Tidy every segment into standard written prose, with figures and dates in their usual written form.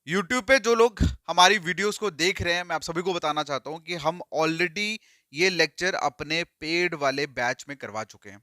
YouTube पे जो लोग हमारी वीडियोस को देख रहे हैं, मैं आप सभी को बताना चाहता हूं कि हम ऑलरेडी ये लेक्चर अपने पेड वाले बैच में करवा चुके हैं।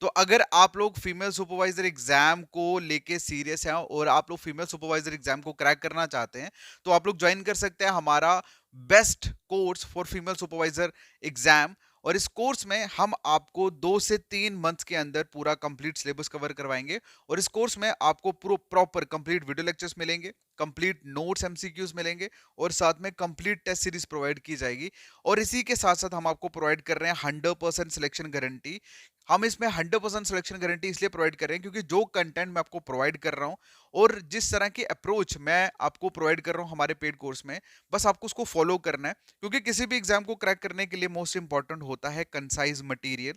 तो अगर आप लोग फीमेल सुपरवाइजर एग्जाम को लेके सीरियस हैं और आप लोग फीमेल सुपरवाइजर एग्जाम को क्रैक करना चाहते हैं, तो आप लोग ज्वाइन कर सकते हैं हमारा best course for female supervisor exam. और इस कोर्स में हम आपको 2 से 3 मंथ्स के अंदर पूरा कंप्लीट सिलेबस कवर करवाएंगे। और इस कोर्स में आपको प्रॉपर कंप्लीट वीडियो लेक्चर्स मिलेंगे, कंप्लीट नोट्स एमसीक्यूज मिलेंगे और साथ में कंप्लीट टेस्ट सीरीज प्रोवाइड की जाएगी। और इसी के साथ साथ हम आपको प्रोवाइड कर रहे हैं 100% सिलेक्शन गारंटी। हम इसमें 100% सिलेक्शन गारंटी इसलिए प्रोवाइड कर रहे हैं क्योंकि जो कंटेंट मैं आपको प्रोवाइड कर रहा हूं और जिस तरह की अप्रोच मैं आपको प्रोवाइड कर रहा हूं हमारे पेड कोर्स में, बस आपको उसको फॉलो करना है। क्योंकि किसी भी एग्जाम को क्रैक करने के लिए मोस्ट इंपॉर्टेंट होता है concise material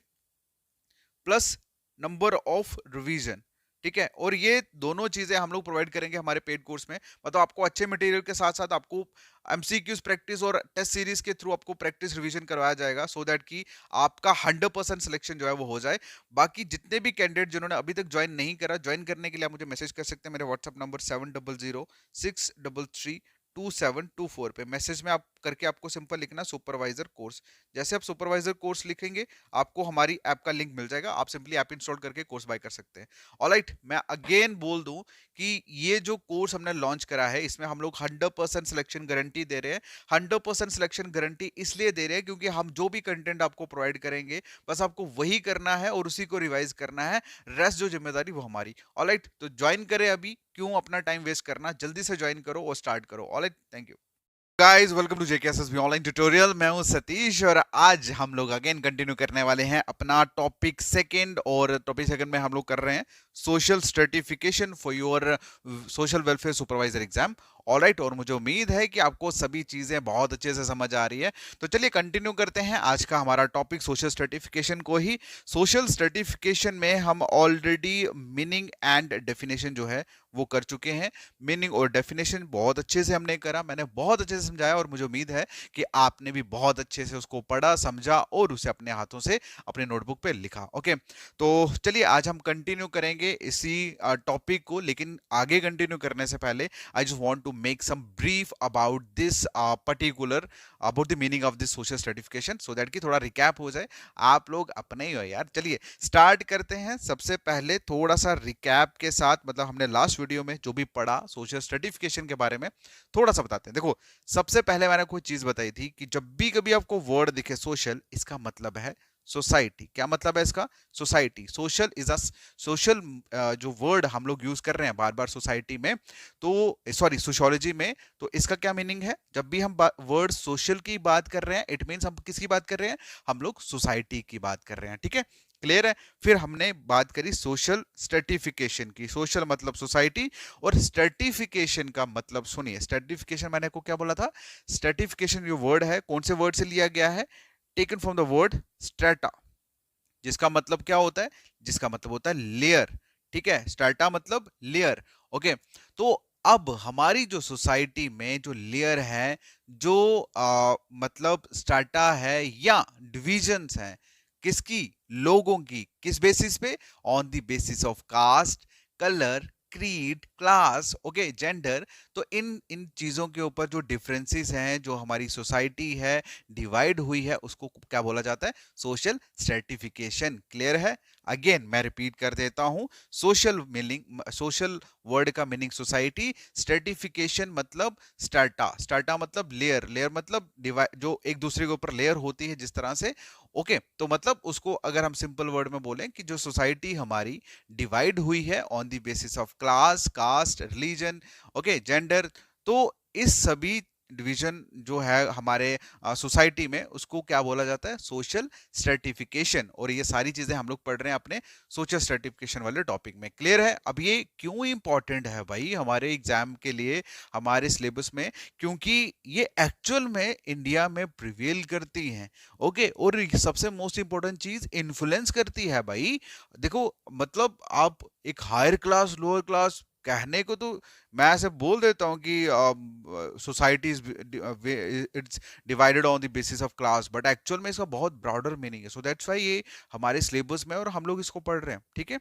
plus number of revision. ठीक है, और ये दोनों चीजें हम लोग प्रोवाइड करेंगे हमारे पेड कोर्स में। मतलब आपको अच्छे मटेरियल के साथ साथ आपको एमसीक्यूज प्रैक्टिस और टेस्ट सीरीज के थ्रू आपको प्रैक्टिस रिवीजन करवाया जाएगा, सो दैट कि आपका 100% सिलेक्शन जो है वो हो जाए। बाकी जितने भी कैंडिडेट जिन्होंने अभी तक ज्वाइन नहीं करा, ज्वाइन करने के लिए आप मुझे मैसेज कर सकते हैं मेरे व्हाट्सएप नंबर 7006332724 पे। मैसेज में आप करके आपको सिंपल लिखना सुपरवाइजर कोर्स। जैसे आप सुपरवाइजर कोर्स लिखेंगे, आपको हमारी ऐप का लिंक मिल जाएगा, आप सिंपली ऐप इंस्टॉल करके कोर्स बाय कर सकते हैं। ऑलराइट, मैं अगेन बोल दूं कि ये जो कोर्स हमने लॉन्च करा है, इसमें हम लोग 100% सिलेक्शन गारंटी दे रहे हैं। 100% सिलेक्शन गारंटी इसलिए दे रहे हैं क्योंकि हम जो भी कंटेंट आपको प्रोवाइड करेंगे, बस आपको वही करना है और उसी को रिवाइज करना है। रेस्ट जो जिम्मेदारी वो हमारी। ऑलराइट, तो ज्वाइन करें अभी, क्यों अपना टाइम वेस्ट करना, जल्दी से ज्वाइन करो और स्टार्ट करो। Alright, thank you guys, welcome to JKSSB online tutorial. मैं हूं सतीश और आज हम लोग अगेन कंटिन्यू करने वाले हैं अपना टॉपिक सेकंड। और टॉपिक सेकंड में हम लोग कर रहे हैं social certification for your social welfare supervisor exam. Alright, और मुझे उम्मीद है कि आपको सभी चीजें बहुत अच्छे से समझ आ रही है। तो चलिए कंटिन्यू करते हैं आज का हमारा टॉपिक सोशल सर्टिफिकेशन को ही। सोशल सर्टिफिकेशन में हम ऑलरेडी मीनिंग एंड डेफिनेशन जो है वो कर चुके हैं। मीनिंग और डेफिनेशन बहुत अच्छे से हमने करा, मैंने बहुत अच्छे से समझाया और मुझे उम्मीद है कि आपने भी बहुत अच्छे से उसको पढ़ा, समझा और उसे अपने हाथों से अपने नोटबुक पे लिखा। ओके, तो चलिए आज हम कंटिन्यू करेंगे इसी टॉपिक को। लेकिन आगे कंटिन्यू करने से पहले I just want to make some brief about this particular about the meaning of this social stratification, so that कि थोड़ा रिकैप हो जाए। आप लोग अपने ही हो यार। चलिए स्टार्ट करते हैं। सबसे पहले थोड़ा सा रिकैप के साथ, मतलब हमने लास्ट वीडियो में जो भी पढ़ा सोशल सर्टिफिकेशन के बारे में थोड़ा सा बताते हैं। देखो, सबसे पहले मैंने कोई चीज बताई थी कि जब भी कभी आपको वर्ड दिखे सोशल, इसका मतलब है सोसाइटी। क्या मतलब है इसका? Society. Social is a social, जो वर्ड हम लोग यूज कर रहे हैं बार बार सोसाइटी में, तो सॉरी सोशियोलॉजी में, तो इसका क्या मीनिंग है? जब भी हम वर्ड सोशल की बात कर रहे हैं, इट मींस हम किसकी बात कर रहे हैं? हम लोग सोसाइटी की बात कर रहे हैं। ठीक है, क्लियर है? फिर हमने बात करी सोशल स्ट्रेटिफिकेशन की। सोशल मतलब सोसाइटी और स्ट्रेटिफिकेशन का मतलब, सुनिए, स्ट्रेटिफिकेशन मैंने को क्या बोला था? स्ट्रेटिफिकेशन जो वर्ड है, कौन से वर्ड से लिया गया है? Taken from the word strata, जिसका मतलब क्या होता है? जिसका मतलब होता है लेयर। ठीक है, स्ट्रेटा मतलब लेयर। ओके, तो अब हमारी जो सोसाइटी में जो लेयर है, जो मतलब स्ट्रेटा है या डिविजन्स हैं, किसकी? लोगों की। किस बेसिस पे? On the basis of caste, colour, creed, class, okay, gender. तो इन इन चीजों के ऊपर जो डिफरेंसेस हैं, जो हमारी सोसाइटी है डिवाइड हुई है, उसको क्या बोला जाता है? Social stratification. क्लियर है? अगेन मैं रिपीट कर देता हूं। सोशल मीनिंग, सोशल वर्ड का मीनिंग सोसाइटी, स्ट्रेटिफिकेशन मतलब स्टार्टा, स्टार्टा मतलब लेयर, लेयर मतलब डिवाइड, जो एक दूसरे के ऊपर लेयर होती है जिस तरह से। ओके, तो मतलब उसको अगर हम सिंपल वर्ड में बोलें कि जो सोसाइटी हमारी डिवाइड हुई है on the basis of class, caste, religion, okay, gender, तो इस सभी डिवीजन जो है हमारे सोसाइटी में, उसको क्या बोला जाता है? Social stratification. और ये सारी चीजें हम लोग पढ़ रहे हैं अपने सोशल स्ट्रेटिफिकेशन वाले टॉपिक में। क्लियर है? अब ये क्यों इंपॉर्टेंट है भाई हमारे एग्जाम के लिए, हमारे सिलेबस में? क्योंकि ये एक्चुअल में इंडिया में प्रिवेल करती हैं। ओके, और सबसे मोस्ट इंपॉर्टेंट चीज, इन्फ्लुएंस करती है भाई। देखो, मतलब आप एक हायर क्लास, लोअर क्लास कहने को तो मैं ऐसे बोल देता हूँ कि society it's divided on the basis of class, but actual में इसका बहुत ब्रॉडर मीनिंग है। सो दैट्स व्हाई ये हमारे सिलेबस में और हम लोग इसको पढ़ रहे हैं। ठीक है,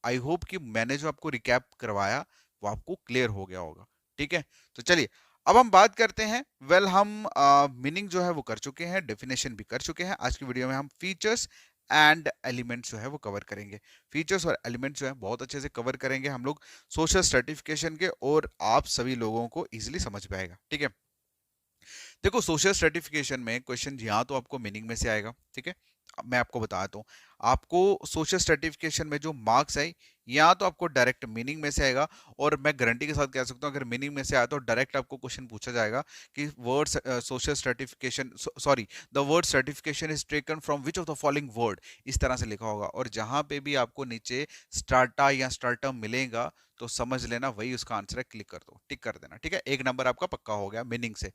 आई होप कि मैंने जो आपको रिकैप करवाया वो आपको क्लियर हो गया होगा। ठीक है, तो चलिए अब हम बात करते हैं। हम मीनिंग जो है वो कर चुके हैं, डेफिनेशन भी कर चुके हैं। आज की वीडियो में हम फीचर्स एंड एलिमेंट्स जो है वो कवर करेंगे। फीचर्स और एलिमेंट्स जो है बहुत अच्छे से कवर करेंगे हम लोग सोशल सर्टिफिकेशन के, और आप सभी लोगों को इजीली समझ में आएगा। ठीक है, देखो सोशल सर्टिफिकेशन में क्वेश्चन यहाँ तो आपको मीनिंग में से आएगा। ठीक है, अब मैं आपको बताता हूँ, आपको सोशल सर्टिफिकेशन में जो मार्क्स है या तो आपको डायरेक्ट मीनिंग में से आएगा, और मैं गारंटी के साथ कह सकता हूँ अगर मीनिंग में से आया तो डायरेक्ट आपको क्वेश्चन पूछा जाएगा कि word social certification, sorry, the word certification is taken from which of the following word, इस तरह से लिखा होगा। और जहां पे भी आपको नीचे स्टार्टा या स्टार्टम मिलेगा तो समझ लेना वही उसका आंसर है, क्लिक कर दो, टिक कर देना। ठीक है, एक नंबर आपका पक्का हो गया मीनिंग से।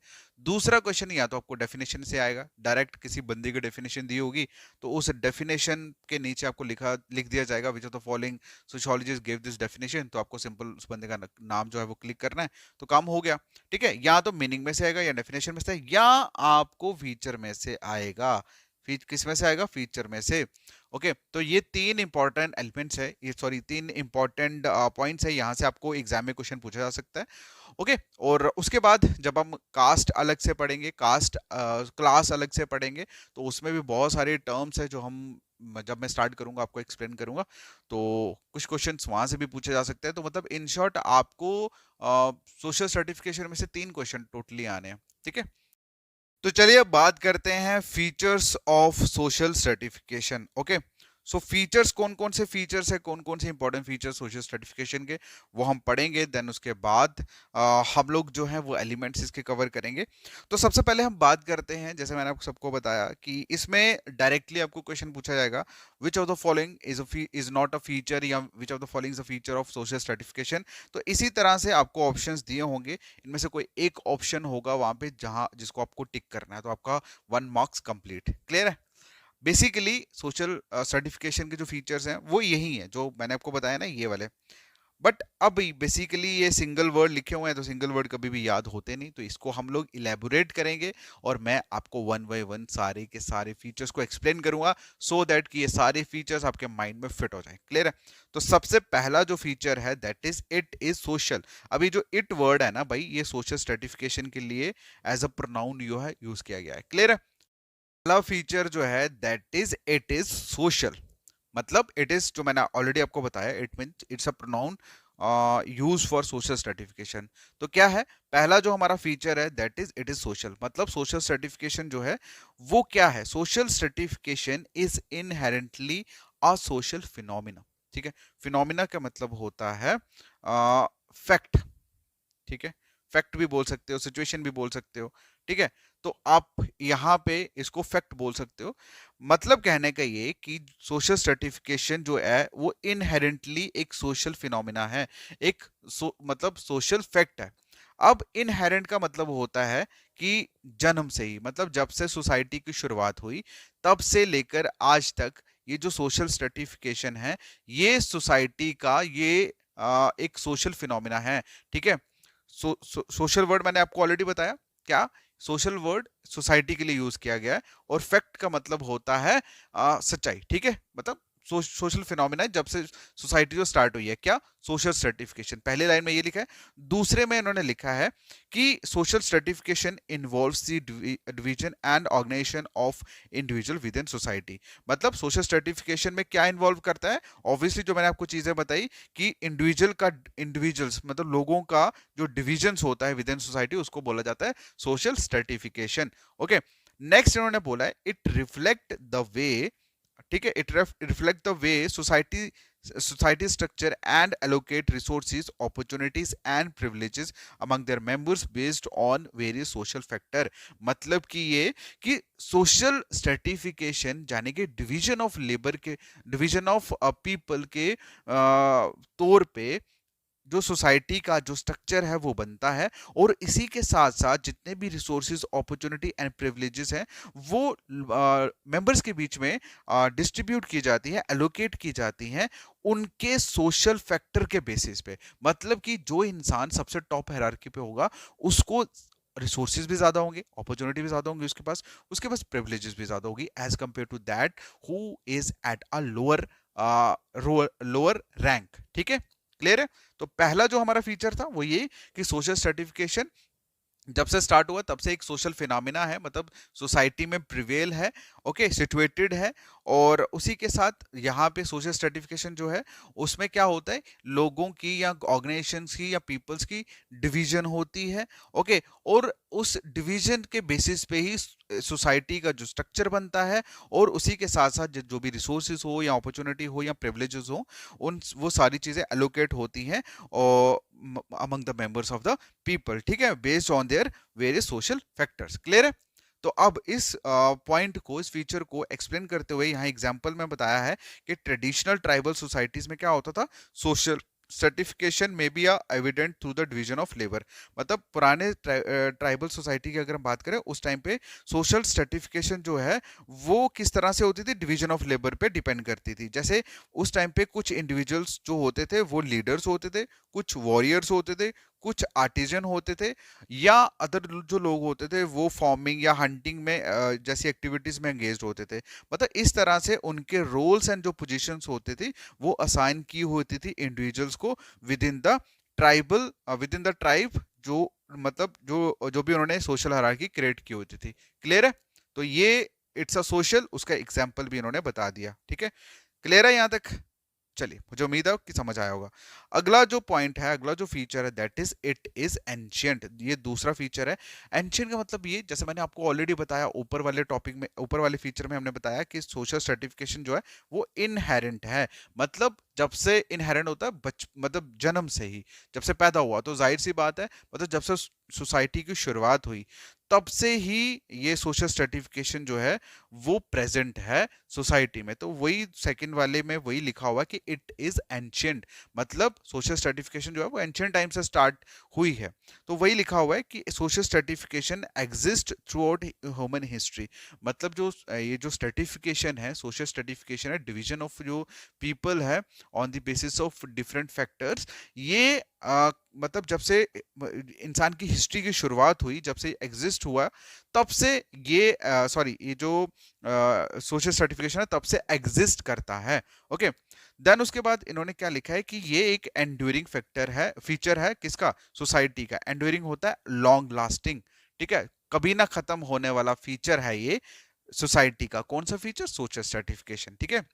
दूसरा क्वेश्चन या तो आपको डेफिनेशन से आएगा, डायरेक्ट किसी बंदे की डेफिनेशन दी होगी तो उस डेफिनेशन के नीचे आपको लिख दिया जाएगा which of the following sociologist give this definition, तो आपको सिंपल उस बंदे का नाम जो है वो क्लिक करना है, तो काम हो गया। ठीक है, या तो मीनिंग में से आएगा या डेफिनेशन में से, या आपको फीचर में से आएगा। किस में से आएगा? फीचर में से। ओके, तो ये तीन इंपॉर्टेंट एलिमेंट्स है, ये सॉरी तीन इंपॉर्टेंट पॉइंट्स है, यहाँ से आपको एग्जाम में क्वेश्चन पूछा जा सकता है। ओके, और उसके बाद जब हम कास्ट अलग से पढ़ेंगे, कास्ट क्लास अलग से पढ़ेंगे, तो उसमें भी बहुत सारे टर्म्स है जो हम जब मैं स्टार्ट करूंगा आपको एक्सप्लेन करूंगा, तो कुछ क्वेश्चंस वहां से भी पूछे जा सकते हैं। तो मतलब इन शॉर्ट आपको सोशल सर्टिफिकेशन में से तीन क्वेश्चन टोटली आने हैं। ठीक है, तो चलिए अब बात करते हैं features of social certification. Okay, so features कौन कौन से फीचर्स है, कौन कौन से इंपॉर्टेंट फीचर्स सोशल सर्टिफिकेशन के, वो हम पढ़ेंगे। देन उसके बाद हम लोग जो है वो एलिमेंट्स इसके कवर करेंगे। तो सबसे पहले हम बात करते हैं, जैसे मैंने आपको सबको बताया कि इसमें डायरेक्टली आपको क्वेश्चन पूछा जाएगा which of the following is not a feature, या which of the following is a feature of social certification. तो इसी तरह से आपको ऑप्शंस दिए होंगे, इनमें से कोई एक ऑप्शन होगा वहां पे जहां जिसको आपको टिक करना है, तो आपका 1 मार्क्स कंप्लीट। क्लियर है? बेसिकली सोशल सर्टिफिकेशन के जो फीचर्स हैं वो यही हैं जो मैंने आपको बताया ना, ये वाले। बट अब बेसिकली ये सिंगल वर्ड लिखे हुए हैं, तो सिंगल वर्ड कभी भी याद होते नहीं, तो इसको हम लोग इलेबोरेट करेंगे, और मैं आपको वन बाय वन सारे के सारे फीचर्स को एक्सप्लेन करूंगा, सो दैट कि ये सारे फीचर्स आपके माइंड में फिट हो जाए। क्लियर है? तो सबसे पहला जो फीचर है that is it is social. अभी जो इट वर्ड है ना भाई, ये सोशल सर्टिफिकेशन के लिए एज अ प्रोनाउन यूज किया गया है। क्लियर है? पहला फीचर जो है that is it is social, मतलब इट इज, जो मैंने ऑलरेडी आपको बताया, it means it's a pronoun use for social certification. तो क्या है पहला जो हमारा फीचर है that is it is social, मतलब सोशल सर्टिफिकेशन जो है वो क्या है? Social certification is inherently a social phenomena. ठीक है, फिनोमिना का मतलब होता है फैक्ट। ठीक है, फैक्ट भी बोल सकते हो, सिचुएशन भी बोल सकते हो। ठीक है, तो आप यहाँ पे इसको फैक्ट बोल सकते हो। मतलब कहने का ये कि सोशल सर्टिफिकेशन जो है वो इनहेरेंटली एक सोशल फिनोमिना है, एक मतलब सोशल फैक्ट है। अब इनहेरेंट का मतलब होता है कि जन्म से ही, मतलब जब से सोसाइटी की शुरुआत हुई तब से लेकर आज तक ये जो सोशल सर्टिफिकेशन है ये सोसाइटी का ये एक सोशल फिनोमिना है। ठीक है, सोशल वर्ड मैंने आपको ऑलरेडी बताया, क्या सोशल वर्ड सोसाइटी के लिए यूज किया गया है, और फैक्ट का मतलब होता है सच्चाई। ठीक है, मतलब सोशल फिनोमिना जब से सोसाइटी जो स्टार्ट हुई है, क्या? Social certification. पहले लाइन में ये लिखा है, दूसरे में इन्होंने लिखा है कि social stratification involves the division and organisation of individual within society. मतलब सोशल सर्टिफिकेशन में क्या इन्वॉल्व करता है? ऑब्वियसली जो मैंने आपको चीजें बताई कि इंडिविजुअल्स मतलब लोगों का जो डिविजन्स होता है विद इन सोसाइटी, उसको बोला जाता है सोशल सर्टिफिकेशन। ओके, नेक्स्ट इन्होंने बोला है इट रिफ्लेक्ट द वे, ठीक है, it reflect the way society structure and allocate resources, opportunities and privileges among their members based on various social factor। मतलब कि ये कि सोशल सर्टिफिकेशन यानी कि डिवीजन ऑफ लेबर के, डिवीजन ऑफ पीपल के तौर पे जो सोसाइटी का जो स्ट्रक्चर है वो बनता है, और इसी के साथ साथ जितने भी रिसोर्सेज, अपॉर्चुनिटी एंड प्रिविलेजेस हैं वो मेंबर्स के बीच में डिस्ट्रीब्यूट की जाती है, एलोकेट की जाती हैं उनके सोशल फैक्टर के बेसिस पे। मतलब कि जो इंसान सबसे टॉप हायरार्की पे होगा उसको रिसोर्सेज भी ज्यादा होंगे, अपॉर्चुनिटी भी ज्यादा होंगी उसके पास प्रिविलेजेस भी ज्यादा होगी as compared to that who is at a lower lower rank. ठीक है, क्लियर है? तो पहला जो हमारा फीचर था वो ये कि सोशल स्ट्रेटिफिकेशन जब से स्टार्ट हुआ तब से एक सोशल फिनोमिना है, मतलब सोसाइटी में प्रिवेल है, ओके, सिचुएटेड है। और उसी के साथ यहाँ पे सोशल स्ट्रेटिफिकेशन जो है उसमें क्या होता है, लोगों की या ऑर्गेनाइजेशंस की या पीपल्स की डिवीजन होती है, ओके। और उस डिवीजन के बेसिस पे ही सोसाइटी का जो स्ट्रक्चर बनता है, और उसी के साथ साथ जो भी रिसोर्सेज हो या अपॉर्चुनिटी हो या प्रिविलेजेस हो, उन वो सारी चीजें एलोकेट होती हैं और among the members of the people, ठीक है, based on their various social factors. Clear है? तो अब इस पॉइंट को, इस फीचर को एक्सप्लेन करते हुए यहाँ एग्जांपल में बताया है कि ट्रेडिशनल ट्राइबल सोसाइटीज में क्या होता था, सोशल सर्टिफिकेशन में be evident through the division of labour. मतलब पुराने ट्राइबल सोसाइटी की अगर हम बात करें उस टाइम पे सोशल सर्टिफिकेशन जो है वो किस तरह से होती थी, डिवीजन ऑफ लेबर पे डिपेंड करती थी। जैसे उस टाइम पे कुछ इंडिविजुअल्स जो होते थे वो लीडर्स होते थे, कुछ वॉरियर्स होते थे, कुछ आर्टिजन होते थे, या अदर जो लोग होते थे वो फार्मिंग या हंटिंग में जैसी एक्टिविटीज में एंगेज होते थे। मतलब इस तरह से उनके रोल्स एंड जो पोजीशंस होते थे वो असाइन की होती थी इंडिविजुअल्स को with in the tribal, with in the tribe, जो मतलब जो भी उन्होंने सोशल हायरार्की क्रिएट की होती थी। क्लियर है? तो ये इट्स अ सोशल, उसका एग्जाम्पल भी इन्होंने बता दिया। ठीक है, क्लियर है यहाँ तक? चलिए, मुझे उम्मीद है कि समझ आया होगा। अगला जो पॉइंट है, अगला जो फीचर है, that is it is ancient. ये दूसरा फीचर है। एंशियंट का मतलब ये, जैसे मैंने आपको ऑलरेडी बताया ऊपर वाले टॉपिक में, ऊपर वाले फीचर में हमने बताया कि सोशल सर्टिफिकेशन जो है वो इनहेरेंट है। मतलब जब से इनहेरेंट होता है, मतलब जन्म से ही, जब से पैदा हुआ, तो जाहिर सी बात है, मतलब जब से सोसाइटी की शुरुआत हुई तब से ही ये सोशल सर्टिफिकेशन जो है वो प्रेजेंट है सोसाइटी में। तो वही सेकंड वाले में वही लिखा हुआ कि इट इज एंशियंट, मतलब सोशल सर्टिफिकेशन जो है वो एंशियंट टाइम से स्टार्ट हुई है। तो वही लिखा हुआ है कि social certification exist through out human history. मतलब जो ये जो सर्टिफिकेशन है, सोशल सर्टिफिकेशन है, डिवीजन ऑफ जो पीपल है on the basis of different factors, ये मतलब जब से इंसान की हिस्ट्री की शुरुआत हुई, जब से एग्जिस्ट हुआ, तब से ये सॉरी ये जो सोशल सर्टिफिकेशन है तब से एग्जिस्ट करता है। ओके, देन उसके बाद इन्होंने क्या लिखा है कि ये एक एंड्यूरिंग फैक्टर है, फीचर है किसका, सोसाइटी का। एंड्यूरिंग होता है लॉन्ग लास्टिंग, ठीक है, कभी ना खत्म होने वाला फीचर है ये सोसाइटी का। कौन सा फीचर? Social certification. ठीक है,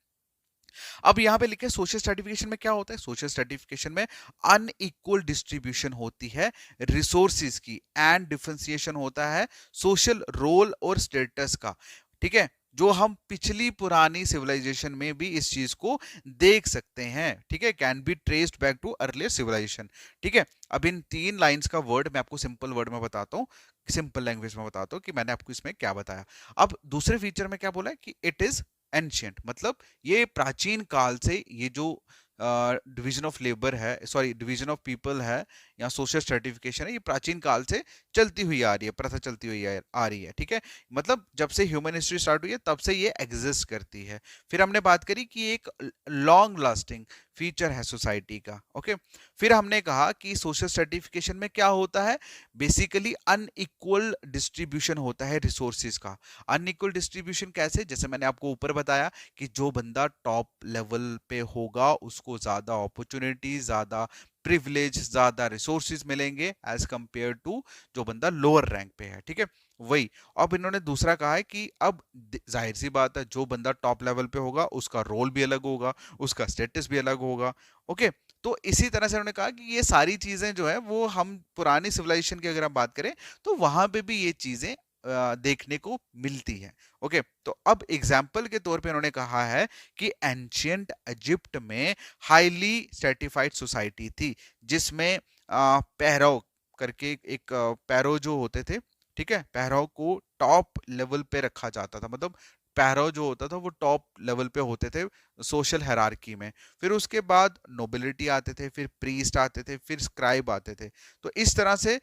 अब यहां पे लिखे सोशल सर्टिफिकेशन में क्या होता है, सोशल सर्टिफिकेशन में अनइक्वल डिस्ट्रीब्यूशन होती है रिसोर्सेज की, एंड डिफरेंशिएशन होता है सोशल रोल और स्टेटस का। ठीक है, जो हम पिछली पुरानी सिविलाइजेशन में भी इस चीज को देख सकते हैं। ठीक है, can be traced back to earlier civilisation. ठीक है, अब इन 3 लाइंस का वर्ड मैं आपको सिंपल वर्ड में बताता हूँ, सिंपल लैंग्वेज में बताता हूँ कि मैंने आपको इसमें क्या बताया। अब दूसरे फीचर में क्या बोला है कि इट इज एंशियंट, मतलब ये प्राचीन काल से ये जो डिवीजन ऑफ लेबर है, सॉरी डिवीजन ऑफ पीपल है या सोशल सर्टिफिकेशन है, ये प्राचीन काल से चलती हुई आ रही है, प्रथा चलती हुई आ रही है। ठीक है, मतलब जब से ह्यूमन हिस्ट्री स्टार्ट हुई है तब से ये एग्जिस्ट करती है। फिर हमने बात करी कि एक लॉन्ग लास्टिंग फीचर है सोसाइटी का। ओके, फिर हमने कहा कि सोशल सर्टिफिकेशन में क्या होता है, बेसिकली अनइक्वल डिस्ट्रीब्यूशन होता है रिसोर्सेज का। अनइक्वल डिस्ट्रीब्यूशन कैसे? जैसे मैंने आपको ऊपर बताया कि जो बंदा टॉप लेवल पे होगा उसको ज्यादा अपॉर्चुनिटी, ज्यादा प्रिविलेज, ज्यादा रिसोर्सेज मिलेंगे एज कंपेयर टू जो बंदा लोअर रैंक पे है। ठीक है, वही। अब इन्होंने दूसरा कहा है कि अब जाहिर सी बात है, जो बंदा टॉप लेवल पे होगा उसका रोल भी अलग होगा, उसका स्टेटस भी अलग होगा। ओके, तो इसी तरह से उन्होंने कहा कि ये सारी चीजें जो है वो हम पुरानी सिविलाइजेशन की अगर हम बात करें तो वहां पे भी ये चीजें देखने को मिलती है। ओके, तो अब एग्जाम्पल के तौर पे उन्होंने कहा है कि एंशियंट इजिप्ट में हाईली स्ट्रेटिफाइड सोसाइटी थी, जिसमें पहराव करके एक पैरो जो होते थे, ठीक है, पहराव को टॉप लेवल पे रखा जाता था। मतलब पहराव जो होता था वो टॉप लेवल पे होते थे सोशल हायरार्की में। फिर उसके बाद नोबिलिटी आते थे, फिर प्रीस्ट आते थे, फिर स्क्राइब आते थे। तो इस तरह से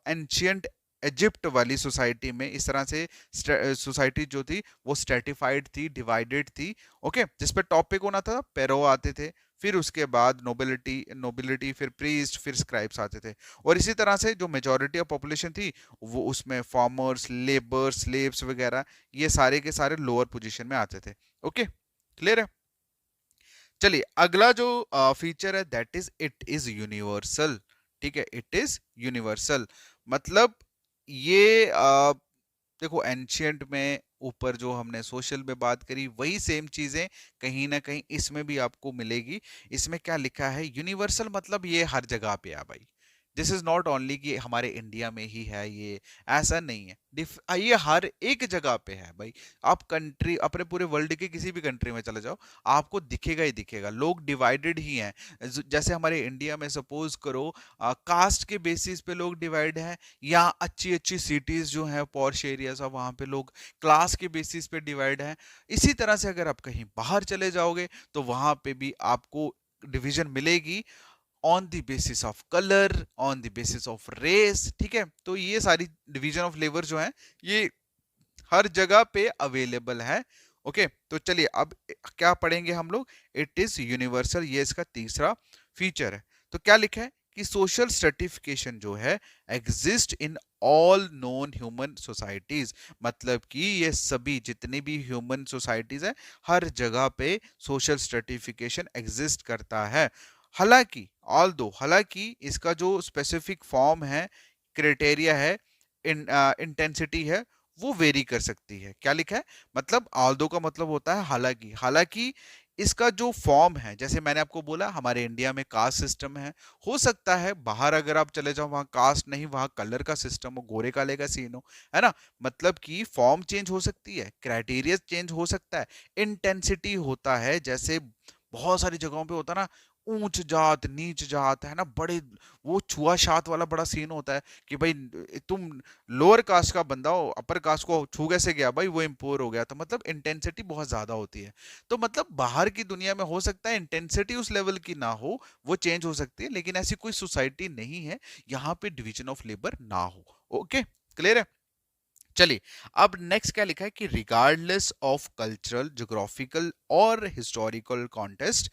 एंशियंट इजिप्ट वाली सोसाइटी में इस तरह से सोसाइटी जो थी वो स्ट्रेटिफाइड थी, डिवाइडेड थी। ओके, जिस पे टॉप पे कौन आता था, पेरो आते थे, फिर उसके बाद नोबिलिटी, फिर प्रीस्ट, फिर स्क्राइब्स आते थे। और इसी तरह से जो मेजॉरिटी ऑफ पॉपुलेशन थी वो उसमें फार्मर्स, लेबर्स, स्लेव्स वगैरह, ये सारे के सारे लोअर पोजीशन में आते थे। ओके, क्लियर है? चलिए अगला जो फीचर है that is it is universal. ठीक है, इट इज यूनिवर्सल मतलब ये देखो एंशियंट में ऊपर जो हमने सोशल में बात करी वही सेम चीजें कहीं ना कहीं इसमें भी आपको मिलेगी। इसमें क्या लिखा है, यूनिवर्सल मतलब ये हर जगह पे है भाई। दिस इज नॉट ओनली कि हमारे इंडिया में ही है ये, ऐसा नहीं है। ये हर एक जगह पे है भाई। आप कंट्री अपने पूरे वर्ल्ड के किसी भी कंट्री में चले जाओ, आपको दिखेगा ही दिखेगा। लोग डिवाइडेड ही हैं। जैसे हमारे इंडिया में सपोज करो कास्ट के बेसिस पे लोग डिवाइड हैं, या अच्छी अच्छी सिटीज जो हैं पॉश एरियाज है वहां पे लोग क्लास के बेसिस पे डिवाइड हैं। इसी तरह से अगर आप कहीं बाहर चले जाओगे तो वहां पे भी आपको डिवीजन मिलेगी on the basis of colour, on the basis of race. ठीक है, तो ये सारी डिवीजन ऑफ लेबर जो है ये हर जगह पे अवेलेबल है। ओके, तो चलिए अब क्या पढ़ेंगे हम लोग, इट इज यूनिवर्सल, ये इसका तीसरा फीचर है। तो क्या लिखा है कि सोशल सर्टिफिकेशन जो है exist in all known human societies, मतलब कि ये सभी जितनी भी ह्यूमन सोसाइटीज है हर जगह पे सोशल सर्टिफिकेशन एग्जिस्ट करता है। हालांकि हालांकि इसका जो स्पेसिफिक फॉर्म है, क्राइटेरिया है, इंटेंसिटी है, वो वेरी कर सकती है। क्या लिखा है, मतलब ऑल्दो का मतलब होता है हालांकि। हालांकि इसका जो फॉर्म है, जैसे मैंने आपको बोला हमारे इंडिया में कास्ट सिस्टम है, हो सकता है बाहर अगर आप चले जाओ वहां कास्ट नहीं, वहां कलर का सिस्टम हो, गोरे काले का सीन हो, है ना। मतलब कि फॉर्म चेंज हो सकती है, क्राइटेरिया चेंज हो सकता है, इंटेंसिटी होता है। जैसे बहुत सारी जगहों पे होता है ना, ऊंच जात नीच जात, है ना, बड़े वो छुआछात वाला बड़ा सीन होता है कि भाई तुम लोअर कास्ट का बंदा हो, अपर कास्ट को छू कैसे गया भाई, वो इम्पोर हो गया। तो मतलब इंटेंसिटी बहुत ज्यादा होती है। तो मतलब बाहर की दुनिया में हो सकता है इंटेंसिटी उस लेवल की ना हो, वो चेंज हो सकती है, लेकिन ऐसी कोई सोसाइटी नहीं है यहाँ पे डिवीजन ऑफ लेबर ना हो। ओके, क्लियर है। चलिए अब नेक्स्ट क्या लिखा है कि रिगार्डलेस ऑफ कल्चरल, ज्योग्राफिकल और historical contest,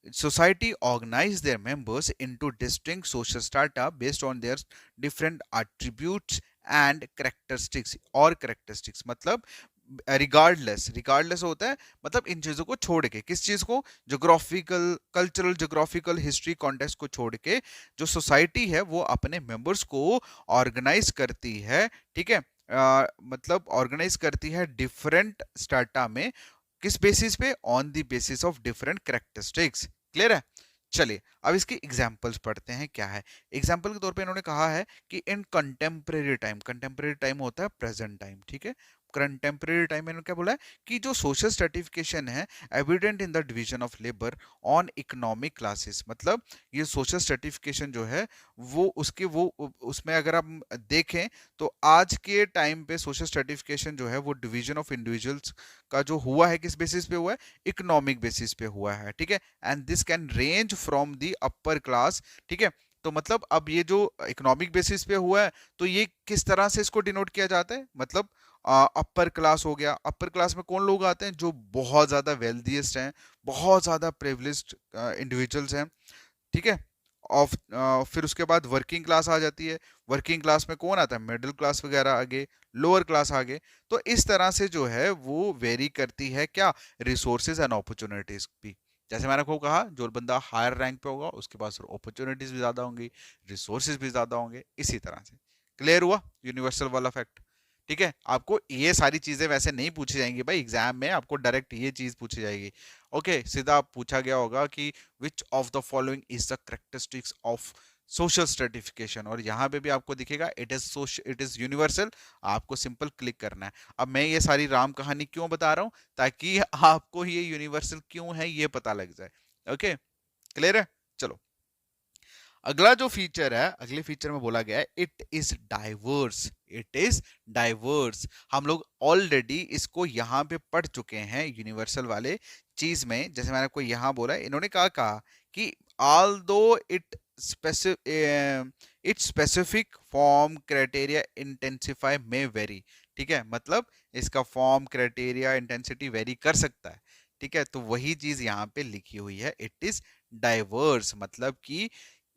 society organize their members into distinct social strata based on their different attributes and characteristics और characteristics। मतलब रिगार्डलेस होता है मतलब इन चीजों को छोड़ के, किस चीज को, geographical, cultural, geographical, history, context को छोड़ के जो सोसाइटी है वो अपने मेंबर्स को ऑर्गेनाइज करती है। ठीक है, मतलब ऑर्गेनाइज करती है डिफरेंट स्टार्टा में, किस बेसिस पे, on the basis of different characteristics. Clear है। चलिए अब इसके एग्जांपल्स पढ़ते हैं क्या है। एग्जांपल के तौर पे इन्होंने कहा है कि इन कंटेम्प्रेरी टाइम होता है प्रेजेंट टाइम। ठीक है, कंटेम्प्रेरी टाइम में इन्होंने क्या बोला है कि जो सोशल सर्टिफिकेशन है evident in the division of labour on economic classes, मतलब ये सोशल सर्टिफिकेशन जो है वो उसके वो उसमें अगर हम देखें तो आज के टाइम पे सोशल सर्टिफिकेशन जो है वो डिवीजन ऑफ इंडिविजुअल्स का जो हुआ है किस बेसिस पे हुआ है, इकोनॉमिक बेसिस पे हुआ है। ठीक है, and this can range from the upper class. ठीक है, तो मतलब अब ये जो इकोनॉमिक बेसिस पे हुआ है तो ये किस तरह से इसको डिनोट किया जाता है, मतलब अपर क्लास हो गया। अपर क्लास में कौन लोग आते हैं, जो बहुत ज्यादा वेल्दीएस्ट हैं, बहुत ज्यादा प्रिविलेज्ड इंडिविजुअल्स हैं। ठीक है, ऑफ फिर उसके बाद वर्किंग क्लास आ जाती है। वर्किंग क्लास में कौन आता है, मिडिल क्लास वगैरह आगे, लोअर क्लास आगे। तो इस तरह से जो है वो वेरी करती है क्या, रिसोर्सेज एंड अपॉर्चुनिटीज भी। जैसे मैंने आपको कहा जो बंदा हायर रैंक पे होगा उसके पास अपॉर्चुनिटीज भी ज्यादा होंगी, रिसोर्सेज भी ज्यादा होंगे, इसी तरह से। क्लियर हुआ यूनिवर्सल वाला फैक्ट। ठीक है, आपको ये सारी चीजें वैसे नहीं पूछी जाएंगी भाई एग्जाम में, आपको डायरेक्ट ये चीज पूछी जाएगी। ओके, सीधा पूछा गया होगा कि विच of the following is the characteristics of social certification, और यहाँ पे भी आपको दिखेगा इट इज यूनिवर्सल। आपको सिंपल क्लिक करना है। अब मैं ये सारी राम कहानी क्यों बता रहा हूँ, ताकि आपको ये यूनिवर्सल क्यों है ये पता लग जाए। ओके, क्लियर है। चलो अगला जो फीचर है, अगले फीचर में बोला गया है it is diverse. It is diverse, हम लोग ऑलरेडी इसको यहां पे पढ़ चुके हैं यूनिवर्सल वाले चीज में। जैसे मैंने आपको यहां बोला, इन्होंने कहा कि although it specific form criteria intensify में वेरी। ठीक है, मतलब इसका फॉर्म क्राइटेरिया इंटेंसिटी वेरी कर सकता है। ठीक है, तो वही चीज यहाँ पे लिखी हुई है, इट इज डाइवर्स, मतलब कि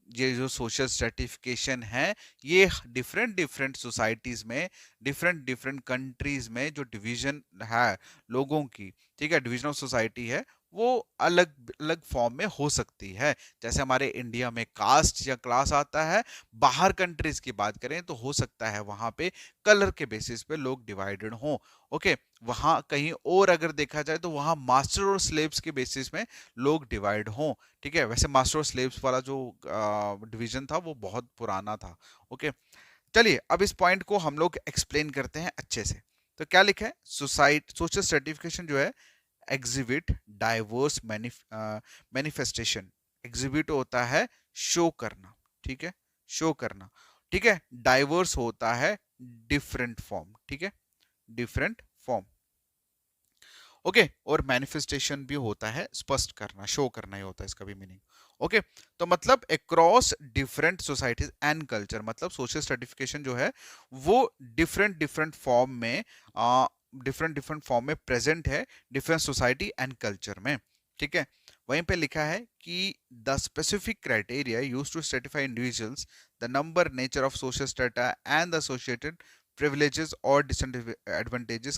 ये जो सोशल सर्टिफिकेशन है ये डिफरेंट डिफरेंट सोसाइटीज में, डिफरेंट डिफरेंट कंट्रीज में जो डिवीजन है लोगों की, ठीक है, डिवीजन ऑफ सोसाइटी है, वो अलग अलग फॉर्म में हो सकती है। जैसे हमारे इंडिया में कास्ट या क्लास आता है, बाहर कंट्रीज की बात करें तो हो सकता है वहां पे कलर के बेसिस पे लोग डिवाइडेड हों। ओके, वहां कहीं और अगर देखा जाए तो वहां मास्टर और स्लेव्स के बेसिस में लोग डिवाइड हों। ठीक है, वैसे मास्टर और स्लेव्स वाला जो डिवीजन था वो बहुत पुराना था। ओके, चलिए अब इस पॉइंट को हम लोग एक्सप्लेन करते हैं अच्छे से। तो क्या लिखा है, सोसाइटी सोशल सर्टिफिकेशन जो है एग्जिबिट डाइवर्स मैनिफेस्टेशन। एग्जिबिट होता है शो करना, ठीक है, शो करना। ठीक है, डाइवर्स होता है डिफरेंट फॉर्म, ठीक है, डिफरेंट फॉर्म। ओके, और मैनिफेस्टेशन भी होता है स्पष्ट करना, शो करना ही होता है इसका भी मीनिंग। ओके, तो मतलब across different societies and culture, मतलब सोशल सर्टिफिकेशन जो है वो डिफरेंट डिफरेंट फॉर्म में डिफरेंट डिफरेंट फॉर्म में प्रेजेंट है डिफरेंट सोसाइटी एंड कल्चर में। ठीक है, वहीं पे लिखा है कि the specific criteria used to stratify individuals, the number, nature of social strata and the associated privileges और disadvantages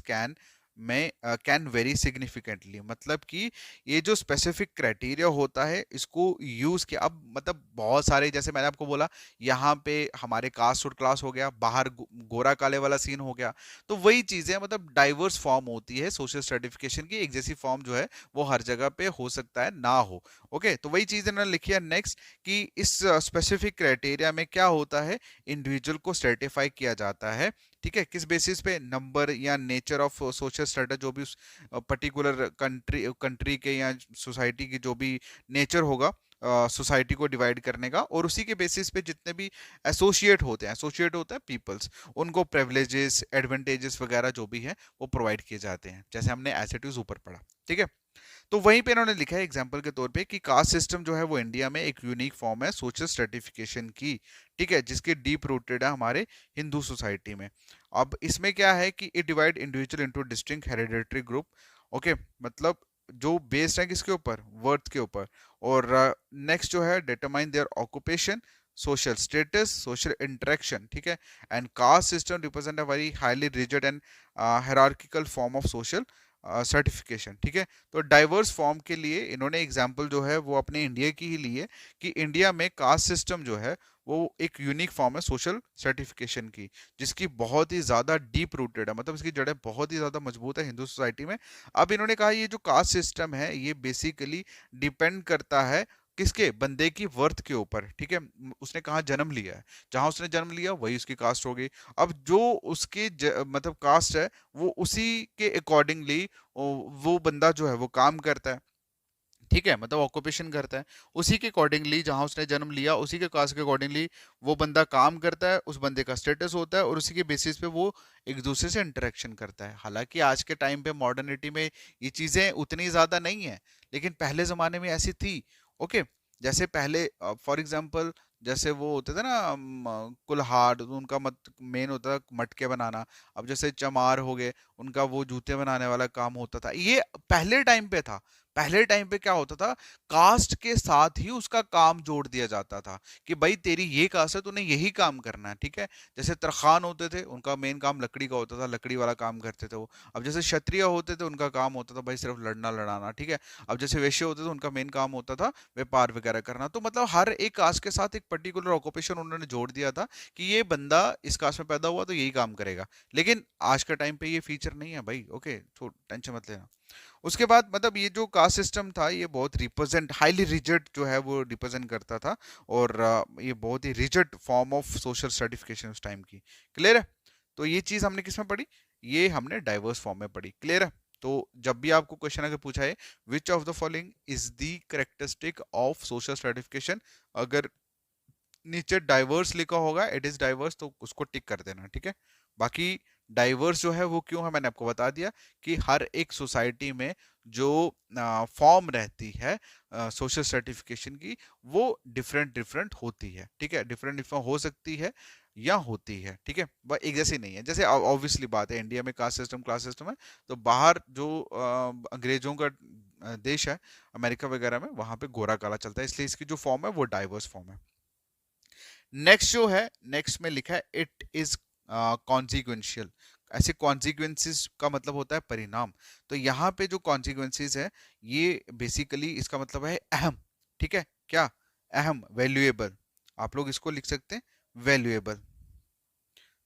कैन वेरी सिग्निफिकेंटली। मतलब कि ये जो स्पेसिफिक क्राइटेरिया होता है इसको यूज किया, अब मतलब बहुत सारे, जैसे मैंने आपको बोला यहाँ पे हमारे कास्ट और क्लास हो गया, बाहर गोरा काले वाला सीन हो गया, तो वही चीजें मतलब डाइवर्स फॉर्म होती है सोशल सर्टिफिकेशन की। एक जैसी फॉर्म जो है वो हर जगह पे हो सकता है ना हो। ओके, तो वही चीज इन्होंने लिखी है नेक्स्ट कि इस स्पेसिफिक क्राइटेरिया में क्या होता है, इंडिविजुअल को सर्टिफाई किया जाता है। ठीक है, किस बेसिस पे, नंबर या नेचर ऑफ सोशल स्टेटस, जो भी उस पर्टिकुलर कंट्री के या सोसाइटी की जो भी नेचर होगा सोसाइटी को डिवाइड करने का, और उसी के बेसिस पे जितने भी एसोसिएट होते हैं पीपल्स, उनको प्रिविलेजेस एडवांटेजेस वगैरह जो भी है वो प्रोवाइड किए जाते हैं, जैसे हमने एज ऊपर पढ़ा। ठीक है, तो वहीं पे इन्होंने लिखा है एग्जांपल के तौर पे कि कास्ट सिस्टम जो है वो इंडिया में एक यूनिक फॉर्म है सोशल स्ट्रेटिफिकेशन की। ठीक है, जिसके डीप रूटेड है हमारे हिंदू सोसाइटी में। अब इसमें क्या है कि it divide individual into distinct hereditary group. Okay, मतलब जो बेस्ड है किसके ऊपर, वर्थ के ऊपर। और नेक्स्ट जो है determine there occupation, social status, social interaction. ठीक है, and caste system represent a very highly rigid and hierarchical form of social certification. ठीक है, तो डाइवर्स फॉर्म के लिए इन्होंने एग्जांपल जो है वो अपने इंडिया की ही ली है कि इंडिया में कास्ट सिस्टम जो है वो एक यूनिक फॉर्म है सोशल सर्टिफिकेशन की, जिसकी बहुत ही ज्यादा डीप रूटेड है, मतलब इसकी जड़ें बहुत ही ज्यादा मजबूत है हिंदू सोसाइटी में। अब इन्होंने कहा ये जो कास्ट सिस्टम है ये बेसिकली डिपेंड करता है किसके, बंदे की वर्थ के ऊपर। ठीक है, उसने कहाँ जन्म लिया है, जहां उसने जन्म लिया वही उसकी कास्ट हो गई। अब जो उसकी मतलब कास्ट है वो उसी के अकॉर्डिंगली वो बंदा जो है वो काम करता है। ठीक है, मतलब ऑक्यूपेशन करता है उसी के अकॉर्डिंगली, जहां उसने जन्म लिया उसी के कास्ट के अकॉर्डिंगली वो बंदा काम करता है, उस बंदे का स्टेटस होता है, और उसी के बेसिस पे वो एक दूसरे से इंटरेक्शन करता है। हालांकि आज के टाइम पे मॉडर्निटी में ये चीजें उतनी ज्यादा नहीं है, लेकिन पहले जमाने में ऐसी थी। ओके, जैसे पहले फॉर एग्जांपल जैसे वो होते थे ना कुल्हाड़, तो उनका मेन होता था मटके बनाना। अब जैसे चमार हो गए, उनका वो जूते बनाने वाला काम होता था। ये पहले टाइम पे था। पहले टाइम पे क्या होता था, कास्ट के साथ ही उसका काम जोड़ दिया जाता था कि भाई तेरी ये कास्ट है, तूने यही काम करना है। ठीक है, जैसे तरखान होते थे उनका मेन काम लकड़ी का होता था, लकड़ी वाला काम करते थे वो। अब जैसे क्षत्रिय होते थे उनका काम होता था भाई सिर्फ लड़ना लड़ाना। ठीक है, अब जैसे वैश्य होते थे उनका मेन काम होता था व्यापार वगैरह करना। तो मतलब हर एक कास्ट के साथ एक पर्टिकुलर ऑक्यूपेशन उन्होंने जोड़ दिया था कि ये बंदा इस कास्ट में पैदा हुआ तो यही काम करेगा। लेकिन आज के टाइम पे ये फीचर नहीं है भाई। ओके, टेंशन मत लेना। उसके बाद मतलब ये जो कास्ट सिस्टम था ये बहुत रिप्रेजेंट, हाईली रिजिड जो है वो रिप्रेजेंट करता था, और ये बहुत ही rigid form of social certification उस टाइम की। क्लियर है, तो ये चीज हमने किस में पढ़ी, ये हमने डाइवर्स फॉर्म में पढ़ी। क्लियर है, तो जब भी आपको क्वेश्चन अगर पूछा है विच of the following is the characteristic of social certification, अगर नीचे डाइवर्स लिखा होगा, इट इज डाइवर्स, तो उसको टिक कर देना। ठीक है, बाकी डाइवर्स जो है वो क्यों है मैंने आपको बता दिया कि हर एक सोसाइटी में जो फॉर्म रहती है सोशल सर्टिफिकेशन की वो डिफरेंट डिफरेंट होती है। ठीक है, डिफरेंट डिफरेंट हो सकती है या होती है। ठीक है, वह एक जैसी नहीं है। जैसे ऑब्वियसली बात है इंडिया में कास्ट सिस्टम क्लास सिस्टम है, तो बाहर जो अंग्रेजों का देश है अमेरिका वगैरह में, वहां पे गोरा काला चलता है, इसलिए इसकी जो फॉर्म है वो डाइवर्स फॉर्म है। नेक्स्ट जो है, नेक्स्ट में लिखा है इट इज कॉन्सिक्वेंशियल। ऐसे कॉन्सिक्वेंसेस का मतलब होता है परिणाम। तो यहाँ पे जो कॉन्सिक्वेंसेस है ये बेसिकली इसका मतलब है अहम, ठीक है, क्या अहम, वैल्यूएबल, आप लोग इसको लिख सकते हैं वैल्यूएबल।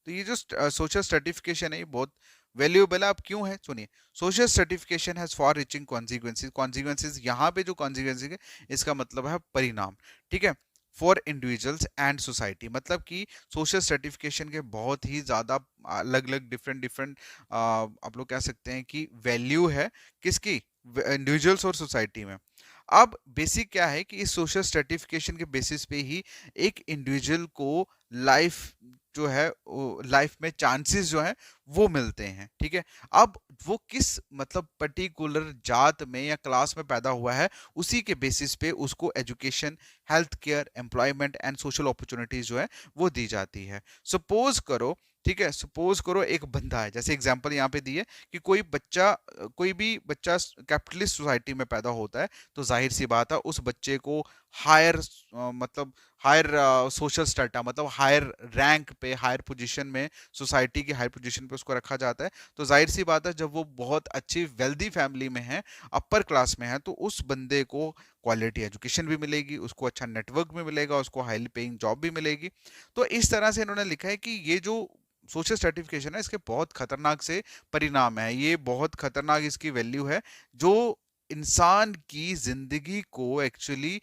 तो ये जो सोशल सर्टिफिकेशन है ये बहुत वैल्यूएबल है। अब क्यों है सुनिए, social certification has for reaching consequences, consequences यहाँ पे जो कॉन्सिक्वेंसेज है इसका मतलब है परिणाम, ठीक है, फॉर इंडिविजुअल्स एंड सोसाइटी, मतलब कि सोशल सर्टिफिकेशन के बहुत ही ज़्यादा अलग अलग डिफरेंट डिफरेंट आप लोग कह सकते हैं कि वैल्यू है किसकी, इंडिविजुअल्स और सोसाइटी में। अब बेसिक क्या है कि इस सोशल सर्टिफिकेशन के बेसिस पे ही एक इंडिविजुअल को लाइफ जो है लाइफ में चांसेस जो है वो मिलते हैं, ठीक है। अब वो किस मतलब पर्टिकुलर जात में या क्लास में पैदा हुआ है उसी के बेसिस पे उसको education, health care, employment and social opportunities जो है वो दी जाती है। सपोज करो, ठीक है, सपोज करो एक बंदा है, जैसे एग्जांपल यहाँ पे दी है कि कोई भी बच्चा कैपिटलिस्ट सोसाइटी में पैदा होता है तो जाहिर सी बात है उस बच्चे को हायर मतलब हायर सोशल स्टेटा मतलब हायर रैंक पे, हायर पोजीशन में, सोसाइटी की हायर पोजीशन पे उसको रखा जाता है। तो जाहिर सी बात है जब वो बहुत अच्छी वेल्दी फैमिली में है, अपर क्लास में है, तो उस बंदे को क्वालिटी एजुकेशन भी मिलेगी, उसको अच्छा नेटवर्क भी मिलेगा, उसको हाईली पेइंग जॉब भी मिलेगी। तो इस तरह से इन्होंने लिखा है कि ये जो सोशल सर्टिफिकेशन है इसके बहुत खतरनाक से परिणाम है, ये बहुत खतरनाक इसकी वैल्यू है जो इंसान की जिंदगी को एक्चुअली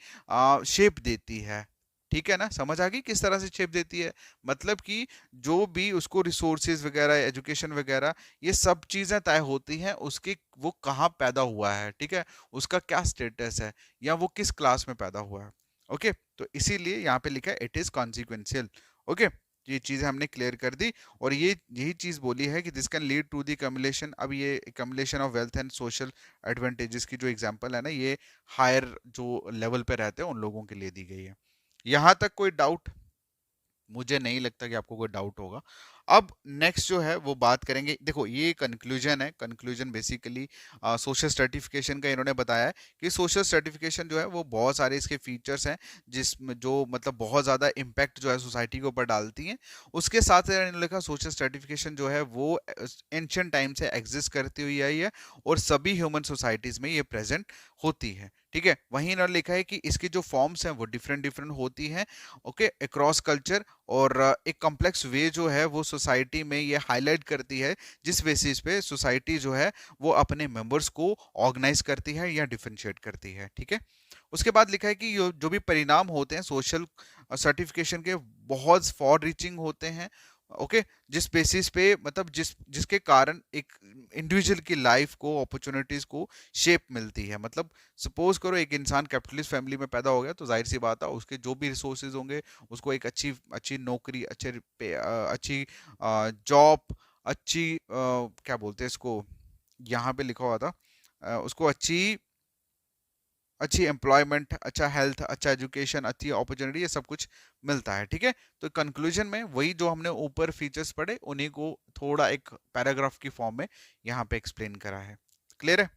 शेप देती है। ठीक है ना, समझ आ गई किस तरह से शेप देती है, मतलब कि जो भी उसको रिसोर्सेज वगैरह, एजुकेशन वगैरह, ये सब चीजें तय होती हैं उसकी वो कहाँ पैदा हुआ है, ठीक है, उसका क्या स्टेटस है या वो किस क्लास में पैदा हुआ है। ओके, तो इसीलिए यहाँ पे लिखा है इट इज कॉन्सिक्वेंशियल। ओके, ये चीजें हमने क्लियर कर दी और ये यही चीज बोली है कि this can lead to the cumulation. अब ये cumulation of wealth and social advantages की जो एग्जांपल है ना, ये हायर जो लेवल पे रहते हैं उन लोगों के लिए दी गई है। यहां तक कोई डाउट? मुझे नहीं लगता कि आपको कोई डाउट होगा। अब नेक्स्ट जो है वो बात करेंगे, देखो ये कंक्लूजन है, कंक्लूजन बेसिकली सोशल सर्टिफिकेशन का इन्होंने बताया है कि सोशल सर्टिफिकेशन जो है वो बहुत सारे इसके फीचर्स हैं जिसमें जो मतलब बहुत ज़्यादा इम्पैक्ट जो है सोसाइटी के ऊपर डालती हैं। उसके साथ इन्होंने लिखा सोशल सर्टिफिकेशन जो है वो एंशियंट टाइम से एग्जिस्ट करती हुई आई है और सभी ह्यूमन सोसाइटीज़ में ये प्रेजेंट होती है, ठीक है। वहीं इन्होंने लिखा है कि इसकी जो फॉर्म्स हैं वो डिफरेंट डिफरेंट होती हैं, ओके, अक्रॉस कल्चर, और एक कॉम्प्लेक्स वे जो है वो सोसाइटी में ये हाईलाइट करती है जिस बेसिस पे सोसाइटी जो है वो अपने मेंबर्स को ऑर्गेनाइज करती है या डिफरेंशिएट करती है, ठीक है। उसके बाद लिखा है कि जो भी परिणाम होते हैं सोशल सर्टिफिकेशन के बहुत फॉर रीचिंग होते हैं, ओके, जिस बेसिस पे मतलब जिसके कारण एक इंडिविजुअल की लाइफ को, अपॉर्चुनिटीज को शेप मिलती है। मतलब सपोज करो एक इंसान कैपिटलिस्ट फैमिली में पैदा हो गया तो जाहिर सी बात है उसके जो भी रिसोर्सेज होंगे उसको एक अच्छी अच्छी नौकरी, अच्छी जॉब, अच्छी क्या बोलते हैं इसको, यहाँ पे लिखा हुआ था उसको अच्छी अच्छी एम्प्लॉयमेंट, अच्छा हेल्थ, अच्छा एजुकेशन, अच्छी अपॉर्चुनिटी, ये सब कुछ मिलता है, ठीक है। तो कंक्लूजन में वही जो हमने ऊपर फीचर्स पढ़े उन्हीं को थोड़ा एक पैराग्राफ की फॉर्म में यहाँ पे एक्सप्लेन करा है। क्लियर है?